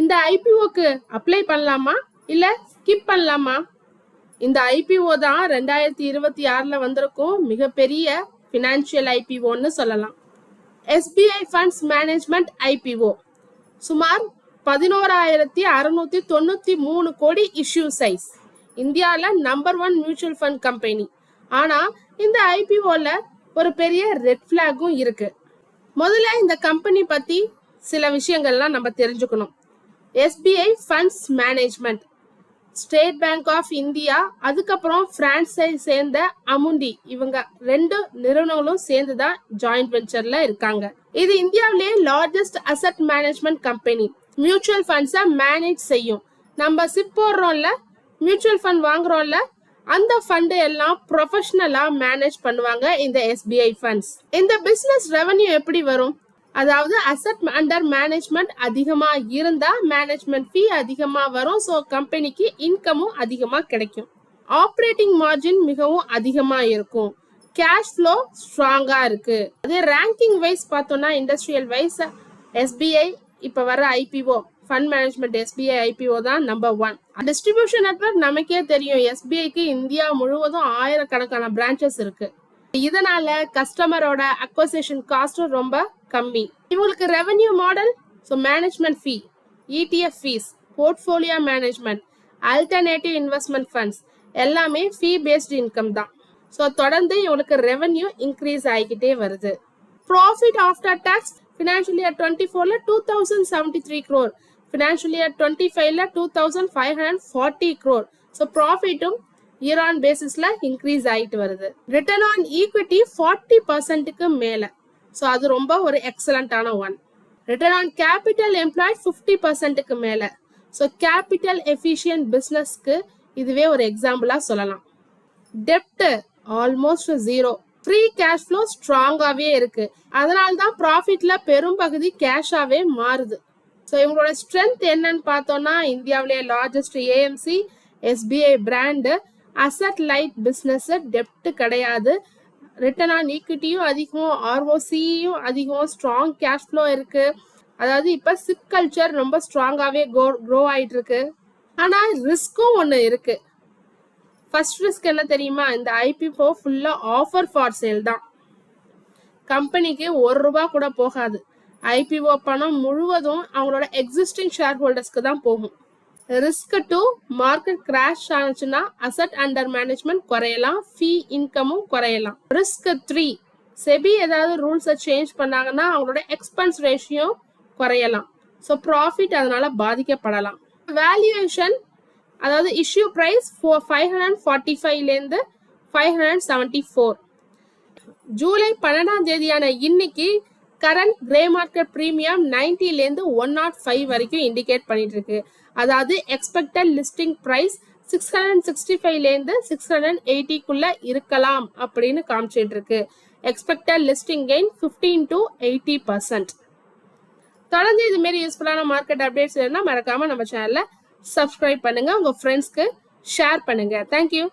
இந்த ஐபிஓக்கு அப்ளை பண்ணலாமா இல்ல ஸ்கிப் பண்ணலாமா? இந்த ஐபிஓ தான் 2026ல வந்திருக்கும் மிகப்பெரிய பினான்சியல் ஐபிஓன்னு சொல்லலாம். எஸ்பிஐ ஃபண்ட்ஸ் மேனேஜ்மெண்ட் ஐபிஓ சுமார் 11,693 கோடி இஷ்யூ சைஸ். இந்தியாவில் நம்பர் 1 மியூச்சுவல் ஃபண்ட் கம்பெனி. ஆனா இந்த ஐபிஓல ஒரு பெரிய ரெட் பிளாகும் இருக்கு. முதல்ல இந்த கம்பெனி பத்தி சில விஷயங்கள்லாம் நம்ம தெரிஞ்சுக்கணும். SBI funds management, State Bank of India, அதுக்கப்புறம் பிரான்ஸை சேர்ந்த அமுண்டி, இவங்க 2 நிறுவனங்களும் சேர்ந்துதான் ஜாயிண்ட் வெஞ்சர்ல இருக்காங்க. இது இந்தியாவிலேயே largest asset management company. Mutual ஃபண்ட்ஸை மேனேஜ் செய்யும். நம்ம சிப் போடுறோம்ல, மியூச்சுவல் ஃபண்ட் வாங்குறோம்ல, அந்த ஃபண்ட் எல்லாம் ப்ரொஃபஷனலா மேனேஜ் பண்ணுவாங்க இந்த எஸ்பிஐ ஃபண்ட்ஸ். இந்த பிசினஸ் ரெவன்யூ எப்படி வரும்? அதாவது அசெட் அண்டர் மேனேஜ்மெண்ட் அதிகமா இருந்தா மேனேஜ்மெண்ட் ஃபீ அதிகமா வரும். ஸோ கம்பெனிக்கு இன்கமும் அதிகமா கிடைக்கும். ஆப்ரேட்டிங் மார்ஜின் மிகவும் அதிகமா இருக்கும். கேஷ் ஃப்ளோ ஸ்ட்ராங்கா இருக்கு. அதே ரேங்கிங் வைஸ் பார்த்தோம்னா இண்டஸ்ட்ரியல் வைஸ் எஸ்பிஐ இப்ப வர IPO fund management SBI IPO தான் நம்பர் 1. டிஸ்ட்ரிபியூஷன் நெட்வொர்க் நமக்கே தெரியும். எஸ்பிஐக்கு இந்தியா முழுவதும் ஆயிரக்கணக்கான பிரான்ச்சஸ் இருக்கு. இதனால கஸ்டமரோட அக்வசிஷன் காஸ்டும் ரொம்ப கம்மி. இவங்களுக்கு revenue model, so management fee, ETF fees, portfolio management, alternative investment funds எல்லாமே ஃபீ பேஸ்ட் இன்கம் தான். ஸோ தொடர்ந்து இவங்களுக்கு ரெவென்யூ இன்க்ரீஸ் ஆகிக்கிட்டே வருது. Profit after tax financial year 24ல 2073 crore, ஃபினான்ஷியல் இயர் 25ல 2540 crore. ஸோ ப்ராஃபிட்டும் இயர் ஆன் பேசிஸ்ல இன்க்ரீஸ் ஆகிட்டு வருது. ரிட்டர்ன் ஆன் ஈக்விட்டி 40%க்கு மேல. ஸோ அது ரொம்ப ஒரு எக்ஸலண்டான one. Return on capital employed 50%க்கு மேல. ஸோ கேபிட்டல் எஃபிஷியன்ட் பிசினஸ்க்கு இதுவே ஒரு எக்ஸாம்பிளா சொல்லலாம். டெப்ட் ஆல்மோஸ்ட் 0. ஃப்ரீ கேஷ் ஃப்ளோ ஸ்ட்ராங்காவே இருக்கு. அதனால தான் ப்ராஃபிட்ல பெரும் பகுதி கேஷாவே மாறுது. ஸோ இவங்களோட ஸ்ட்ரென்த் என்னன்னு பார்த்தோம்னா இந்தியாவிலேயே largest AMC, SBI brand, asset light business, டெப்ட் கிடையாது, ரிட்டர்ன் ஆன் ஈக்விட்டியும் அதிகம், ஆர்ஓசியும் அதிகம், ஸ்ட்ராங் கேஷ் ஃப்ளோ இருக்கு. அதாவது இப்ப சிப் கல்ச்சர் ரொம்ப ஸ்ட்ராங்காவே க்ரோ ஆயிட்டு இருக்கு. ஆனா ரிஸ்க்கும் ஒண்ணு இருக்கு. ஃபர்ஸ்ட் ரிஸ்க் என்ன தெரியுமா? இந்த ஐபிஓ ஃபுல்லா ஆஃபர் ஃபார் சேல் தான். கம்பெனிக்கு ₹1 கூட போகாது. ஐபிஓ பணம் முழுவதும் அவங்களோட எக்ஸிஸ்டிங் ஷேர் ஹோல்டர்ஸ்க்கு தான் போகும். ரிஸ்க் 2, மார்க்கெட் கிராஷ் ஆனிச்சுன்னா அசெட் அண்டர் மேனேஜ்மெண்ட் குறையலாம், ஃபீ இன்கமும் குறையலாம். ரிஸ்க் 3, செபி ஏதாவது ரூல்ஸை சேஞ்ச் பண்ணாங்கன்னா அவங்களோட எக்ஸ்பென்ஸ் ரேஷியோ குறையலாம். ஸோ ப்ராஃபிட் அதனால பாதிக்கப்படலாம். வேல்யூவேஷன், அதாவது இஷ்யூ பிரைஸ் 545லேருந்து 574. ஜூலை 12ஆம் தேதியான இன்னைக்கு கரண்ட் கிரே மார்க்கெட் பிரீமியம் 90லேருந்து 105 வரைக்கும் இண்டிகேட் பண்ணிட்டு இருக்கு. அதாவது எக்ஸ்பெக்டட் லிஸ்டிங் பிரைஸ் 665லேருந்து 680க்குள்ள இருக்கலாம் அப்படின்னு காமிச்சிட்டு இருக்கு. Expected listing gain 15 to 80%. தொடர்ந்து இது மாதிரி யூஸ்ஃபுல்லான மார்க்கெட் அப்டேட்ஸ் வேணும்னா மறக்காம நம்ம சேனல்ல சப்ஸ்கிரைப் பண்ணுங்க, உங்க ஃப்ரெண்ட்ஸ்க்கு ஷேர் பண்ணுங்க. தேங்க்யூ.